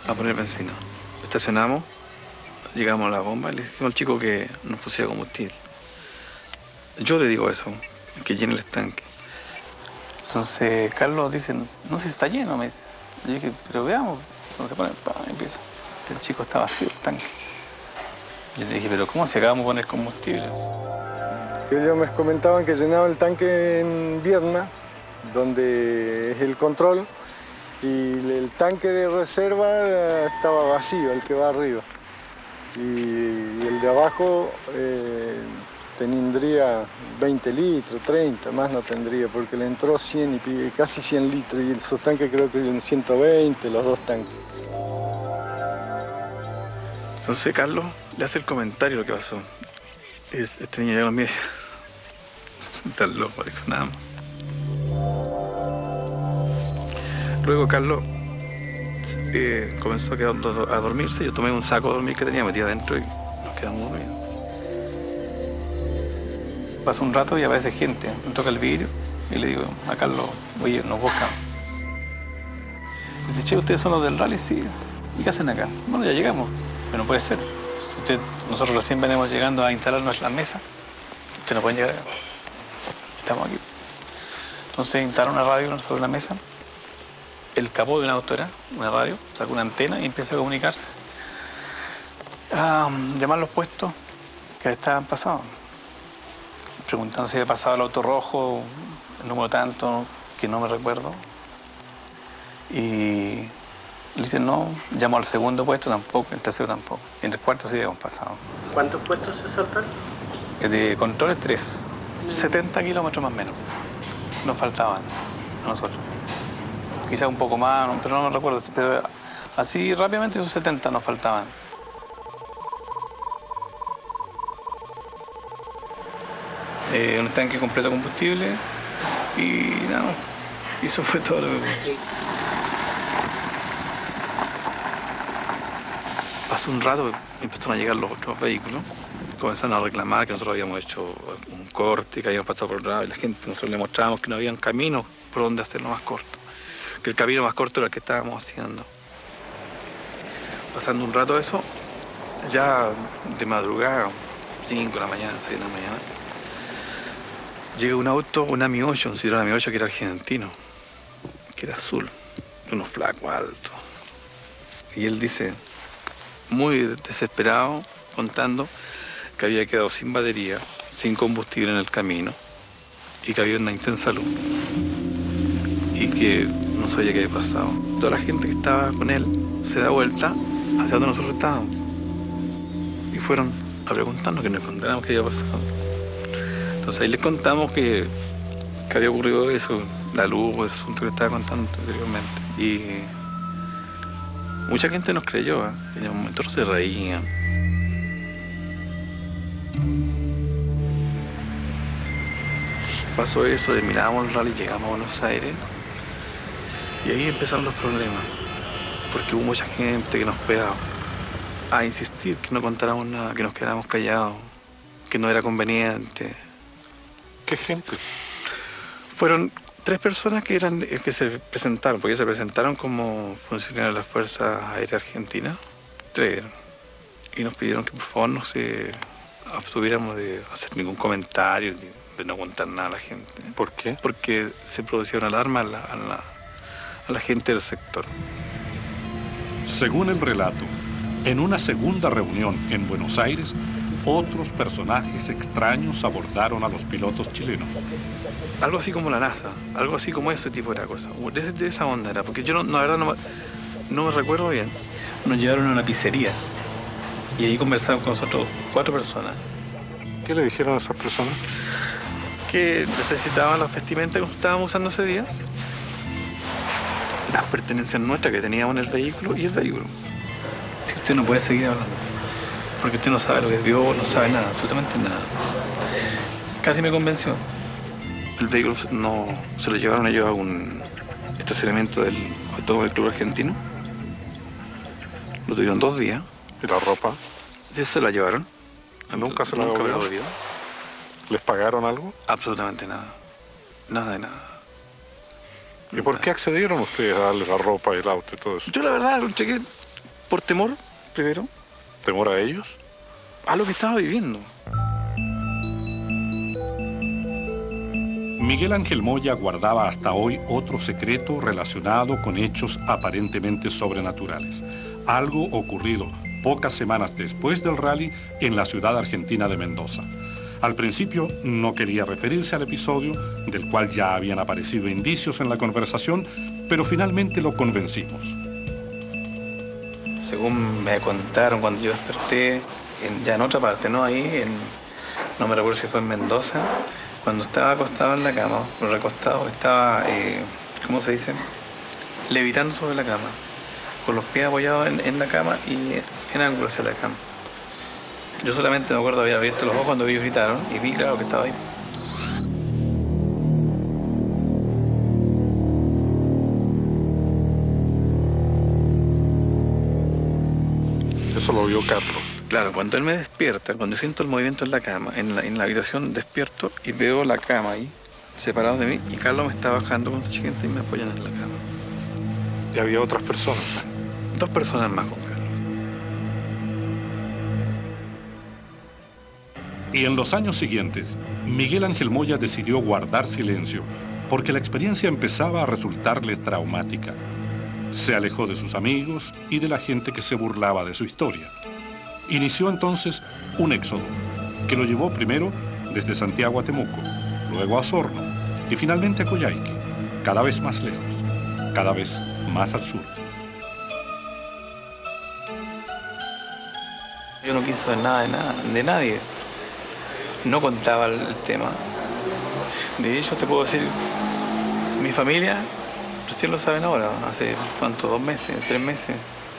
a poner benzina. Estacionamos, llegamos a la bomba y le dijimos al chico que nos pusiera combustible. Yo le digo eso, que llene el estanque. Entonces Carlos dice, no sé si está lleno, me dice. Yo dije, pero veamos. Entonces pone, empieza. El chico está vacío el tanque. Yo le dije, pero ¿cómo si acabamos de poner combustible? Ellos me comentaban que llenaba el tanque en Viedma, donde es el control, y el tanque de reserva estaba vacío, el que va arriba. Y el de abajo tendría 20 litros, 30, más no tendría, porque le entró 100 y casi 100 litros, y esos tanques creo que en 120, los dos tanques. Entonces Carlos le hace el comentario de lo que pasó. Este niño ya lo mira. Está loco, dijo nada más. Luego Carlos comenzó a dormirse. Yo tomé un saco de dormir que tenía metido adentro y nos quedamos dormidos. Pasa un rato y aparece gente. Me toca el vidrio y le digo a Carlos, oye, nos buscan. Dice, che, ¿ustedes son los del rally? Sí. ¿Y qué hacen acá? Bueno, ya llegamos. Pero no puede ser. Si nosotros recién venimos llegando a instalarnos en la mesa. Ustedes no pueden llegar acá. Estamos aquí. Entonces instalaron una radio sobre la mesa. El capó de una auto era una radio, sacó una antena y empieza a comunicarse. Llamar a los puestos que estaban pasados. Preguntando si había pasado el auto rojo, el número tanto, que no me recuerdo. Y le dicen no, llamó al segundo puesto tampoco, el tercero tampoco. Y en el cuarto sí habíamos pasado. ¿Cuántos puestos se saltaron? De controles 3, 70 kilómetros más o menos. Nos faltaban a nosotros. Quizás un poco más, pero no me recuerdo. Pero así rápidamente esos 70 nos faltaban. Un tanque completo de combustible y nada, y eso fue todo lo que fue. Pasó un rato, empezaron a llegar los otros vehículos, comenzaron a reclamar que nosotros habíamos hecho un corte, que habíamos pasado por el lado, y la gente, nosotros le mostrábamos que no había un camino por donde hacerlo más corto, que el camino más corto era el que estábamos haciendo. Pasando un rato eso, ya de madrugada, 5 de la mañana, 6 de la mañana, llega un auto, un AMI 8, un Citroën AMI 8 que era argentino, que era azul, unos flacos altos. Y él dice, muy desesperado, contando que había quedado sin batería, sin combustible en el camino y que había una intensa luz y que no sabía qué había pasado. Toda la gente que estaba con él se da vuelta hacia donde nosotros estábamos y fueron a preguntarnos que nos contáramos qué había pasado. Entonces ahí les contamos que había ocurrido eso, la luz, el asunto que estaba contando anteriormente. Y mucha gente nos creyó, en un momento se reían. Pasó eso, terminábamos el rally, llegamos a Buenos Aires y ahí empezaron los problemas, porque hubo mucha gente que nos fue a insistir que no contáramos nada, que nos quedáramos callados, que no era conveniente. ¿Qué gente? Fueron 3 personas que se presentaron, porque se presentaron como funcionarios de las Fuerzas Aéreas Argentinas, 3 eran, y nos pidieron que por favor no se abstuviéramos de hacer ningún comentario, de no contar nada a la gente. ¿Por qué? Porque se producía una alarma a la gente del sector. Según el relato, en una segunda reunión en Buenos Aires, otros personajes extraños abordaron a los pilotos chilenos. Algo así como la NASA, algo así como ese tipo de cosas. De esa onda era, porque yo la verdad no me recuerdo bien. Nos llevaron a una pizzería y ahí conversaron con nosotros 4 personas. ¿Qué le dijeron a esas personas? Que necesitaban las vestimentas que estábamos usando ese día, las pertenencias nuestras que teníamos en el vehículo y el vehículo. Si usted no puede seguir hablando, porque usted no sabe lo que vio, no sabe nada, absolutamente nada. Casi me convenció. El vehículo no se lo llevaron ellos a un estacionamiento del Automóvil Club Argentino. Lo tuvieron 2 días. ¿Y la ropa? Y se la llevaron. ¿Nunca se la Nunca me la devolvieron? devolvieron. ¿Les pagaron algo? Absolutamente nada. Nada de nada. ¿Y por qué accedieron ustedes a darle la ropa, el auto y todo eso? Yo la verdad, un cheque, por temor, primero, ¿Temor a ellos? a lo que estaba viviendo. Miguel Ángel Moya guardaba hasta hoy otro secreto relacionado con hechos aparentemente sobrenaturales. Algo ocurrido pocas semanas después del rally en la ciudad argentina de Mendoza. Al principio no quería referirse al episodio, del cual ya habían aparecido indicios en la conversación, pero finalmente lo convencimos. Según me contaron cuando yo desperté, ya en otra parte, ¿no? Ahí, no me recuerdo si fue en Mendoza, cuando estaba acostado en la cama, recostado, estaba, ¿cómo se dice? Levitando sobre la cama, con los pies apoyados en la cama y en ángulo hacia la cama. Yo solamente me acuerdo, había abierto los ojos cuando ellos gritaron y vi, claro, que estaba ahí. Eso lo vio Carlos. Claro, cuando él me despierta, cuando siento el movimiento en la cama, en la habitación despierto y veo la cama ahí, separados de mí, y Carlos me está bajando con su chiquita y me apoyan en la cama. Y había otras personas. 2 personas más con Carlos. Y en los años siguientes, Miguel Ángel Moya decidió guardar silencio, porque la experiencia empezaba a resultarle traumática. Se alejó de sus amigos y de la gente que se burlaba de su historia. Inició entonces un éxodo, que lo llevó primero desde Santiago a Temuco, luego a Osorno y finalmente a Coyhaique, cada vez más lejos, cada vez más al sur. Yo no quise saber nada de nadie. No contaba el tema. De hecho, te puedo decir, mi familia recién lo saben ahora, hace ¿cuánto? 2 meses, 3 meses,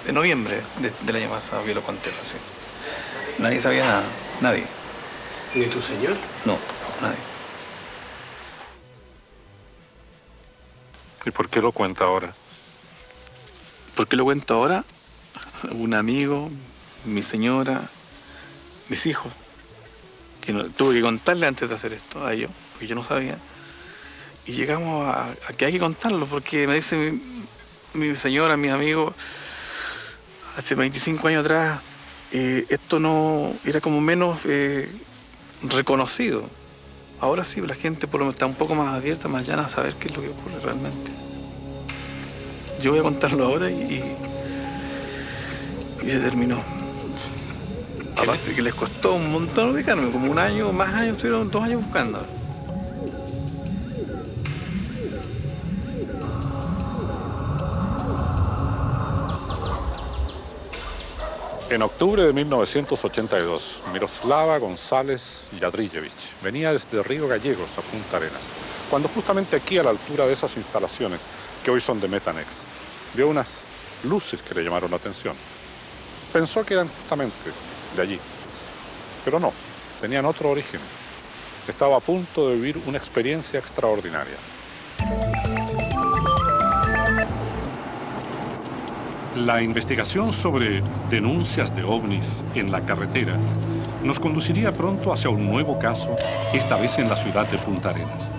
de noviembre del año pasado que lo conté así. Nadie sabía nada, nadie. ¿Ni tu señor? No, nadie. ¿Y por qué lo cuenta ahora? ¿Por qué lo cuento ahora? Un amigo, mi señora, mis hijos, que tuve que contarle antes de hacer esto a ellos, porque yo no sabía. Y llegamos a que hay que contarlo, porque me dice mi señora, mis amigos, hace 25 años atrás, esto no era como menos reconocido. Ahora sí, la gente por lo menos está un poco más abierta, más llana a saber qué es lo que ocurre realmente. Yo voy a contarlo ahora y se terminó. Aparte que les costó un montón ubicarme, como 1 año, más años, estuvieron 2 años buscando. En octubre de 1982, Miroslava González Jadrillevich venía desde Río Gallegos a Punta Arenas, cuando justamente aquí, a la altura de esas instalaciones, que hoy son de Metanex, vio unas luces que le llamaron la atención. Pensó que eran justamente de allí, pero no, tenían otro origen. Estaba a punto de vivir una experiencia extraordinaria. La investigación sobre denuncias de ovnis en la carretera nos conduciría pronto hacia un nuevo caso, esta vez en la ciudad de Punta Arenas.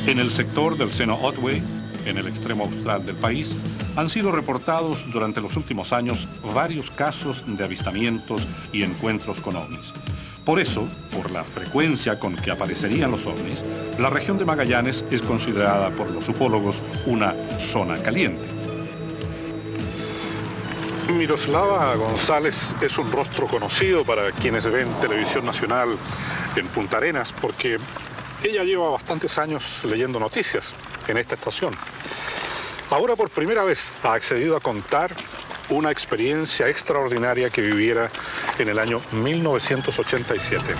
En el sector del seno Otway, en el extremo austral del país, han sido reportados durante los últimos años varios casos de avistamientos y encuentros con ovnis. Por eso, por la frecuencia con que aparecerían los ovnis, la región de Magallanes es considerada por los ufólogos una zona caliente. Miroslava González es un rostro conocido para quienes ven televisión nacional en Punta Arenas, porque ella lleva bastantes años leyendo noticias en esta estación. Ahora por primera vez ha accedido a contar una experiencia extraordinaria que viviera en el año 1987.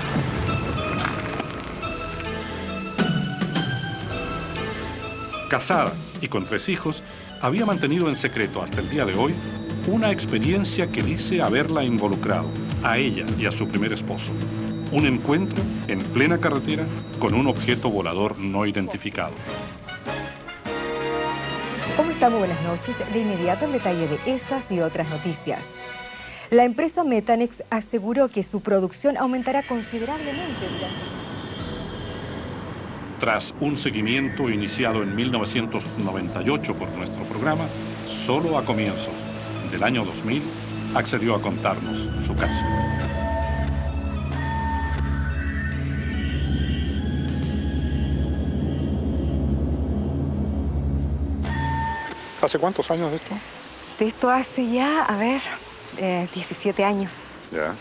Casada y con 3 hijos, había mantenido en secreto hasta el día de hoy una experiencia que dice haberla involucrado a ella y a su primer esposo. Un encuentro en plena carretera con un objeto volador no identificado. ¿Cómo está? Muy buenas noches. De inmediato el detalle de estas y otras noticias. La empresa Metanex aseguró que su producción aumentará considerablemente durante... Tras un seguimiento iniciado en 1998 por nuestro programa, solo a comienzos del año 2000 accedió a contarnos su caso. ¿Hace cuántos años de esto? De esto hace ya, a ver, 17 años. Ya.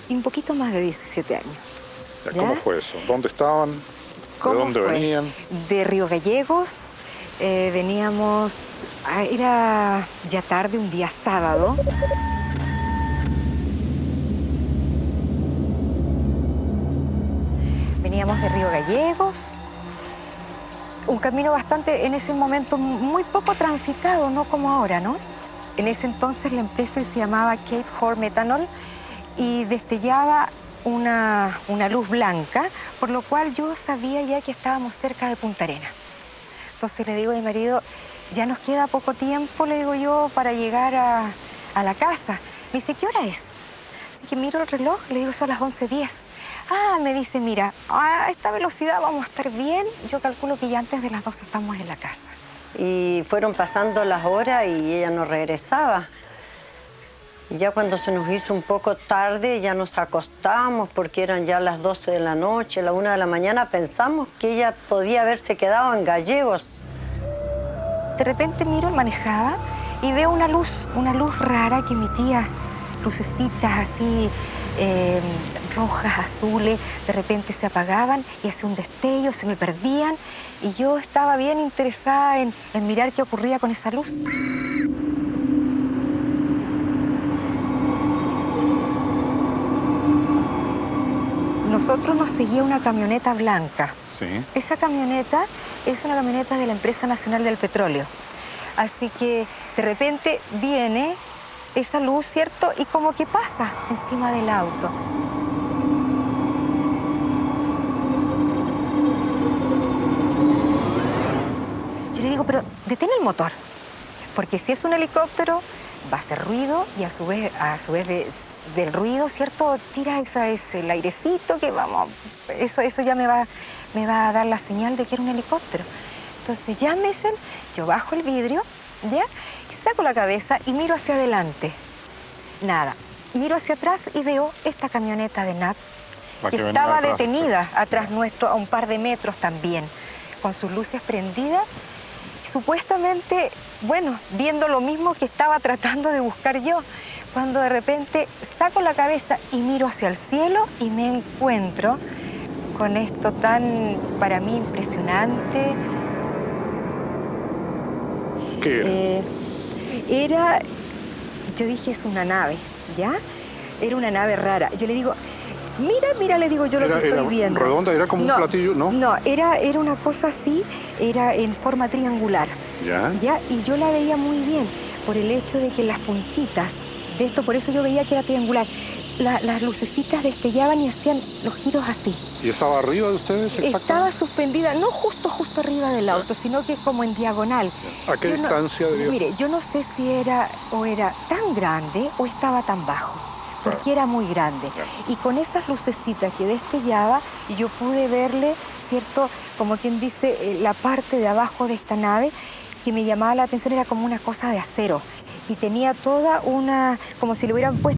Y un poquito más de 17 años. Ya, ¿Ya? ¿cómo fue eso? ¿Dónde estaban? ¿De ¿Cómo dónde fue? venían? De Río Gallegos. Veníamos, era ya tarde, un día sábado. Veníamos de Río Gallegos. Un camino bastante, en ese momento, muy poco transitado, no como ahora, ¿no? En ese entonces la empresa se llamaba Cape Horn Methanol y destellaba una luz blanca, por lo cual yo sabía ya que estábamos cerca de Punta Arenas. Entonces le digo a mi marido, ya nos queda poco tiempo, le digo yo, para llegar a la casa. Me dice, ¿qué hora es? Así que miro el reloj, le digo, son las 11:10. Ah, me dice, mira, a esta velocidad vamos a estar bien. Yo calculo que ya antes de las 12 estamos en la casa. Y fueron pasando las horas y ella no regresaba. Y ya cuando se nos hizo un poco tarde, ya nos acostamos porque eran ya las 12 de la noche, la 1 de la mañana. Pensamos que ella podía haberse quedado en Gallegos. De repente miro, manejaba y veo una luz rara que emitía lucecitas así, rojas, azules, de repente se apagaban y hacía un destello, se me perdían y yo estaba bien interesada en mirar qué ocurría con esa luz. Nosotros nos seguía una camioneta blanca. Sí. Esa camioneta es una camioneta de la Empresa Nacional del Petróleo. Así que de repente viene esa luz, ¿cierto? Y como que pasa encima del auto. Yo le digo, pero detén el motor. Porque si es un helicóptero, va a hacer ruido y a su vez del ruido, ¿cierto? Tira el airecito que vamos, eso ya me va a dar la señal de que era un helicóptero. Entonces ya me dicen, yo bajo el vidrio, ¿ya? Y saco la cabeza y miro hacia adelante. Nada. Miro hacia atrás y veo esta camioneta de NAP que estaba detenida atrás nuestro a un par de metros también, con sus luces prendidas. Y supuestamente, bueno, viendo lo mismo que estaba tratando de buscar yo, cuando de repente saco la cabeza y miro hacia el cielo y me encuentro con esto tan, para mí, impresionante. ¿Qué era? Yo dije, es una nave, ¿ya? Era una nave rara. Yo le digo, mira, le digo yo lo que estoy viendo. ¿Redonda? ¿Era como un platillo? No, no, era una cosa así, era en forma triangular. ¿Ya? Y yo la veía muy bien, por el hecho de que las puntitas de esto, por eso yo veía que era triangular. Las lucecitas destellaban y hacían los giros así. ¿Y estaba arriba de ustedes? Estaba suspendida, no justo arriba del auto, sino que como en diagonal. ¿A qué distancia debió? Mire, yo no sé si era tan grande o estaba tan bajo, porque era muy grande. Y con esas lucecitas que destellaba, yo pude verle, ¿cierto? Como quien dice, la parte de abajo de esta nave que me llamaba la atención, era como una cosa de acero. Y tenía toda una, como si le hubieran puesto